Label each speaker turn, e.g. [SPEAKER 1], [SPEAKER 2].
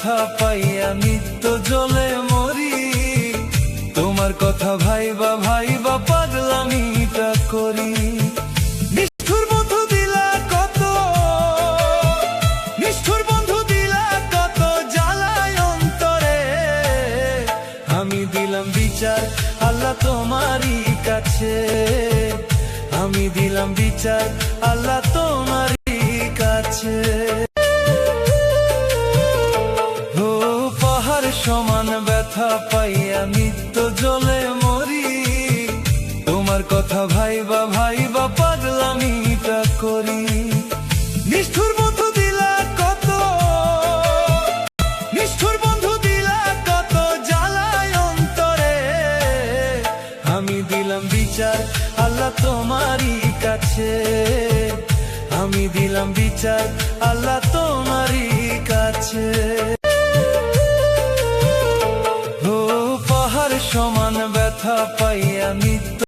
[SPEAKER 1] ব্যথা পাইয়া নিত্য জ্বলে মরি। তোমার কথা ভাইবা ভাইবা পাগলামিটা করি। নিষ্ঠুর বন্ধু দিলা কত, নিষ্ঠুর বন্ধু দিলা কত জ্বালায় অন্তরে। আমি দিলাম বিচার আল্লাহ তোমারই কাছে, আমি দিলাম বিচার আল্লাহ তোমারই কাছে। ও পাহাড় সমান ব্যথা পাইয়া নিত্য জ্বলে মরি। তোমার কথা ভাইবা ভাইবা পাগলামিটা করি। নিষ্ঠুর বন্ধু দিলা কত, নিষ্ঠুর বন্ধু দিলা কত জ্বালায় অন্তরে। আমি দিলাম বিচার আল্লাহ তোমারই কাছে, আমি দিলাম বিচার আল্লাহ তোমারই কাছে। ও পাহাড় সমান ব্যথা পাইয়া নিত্য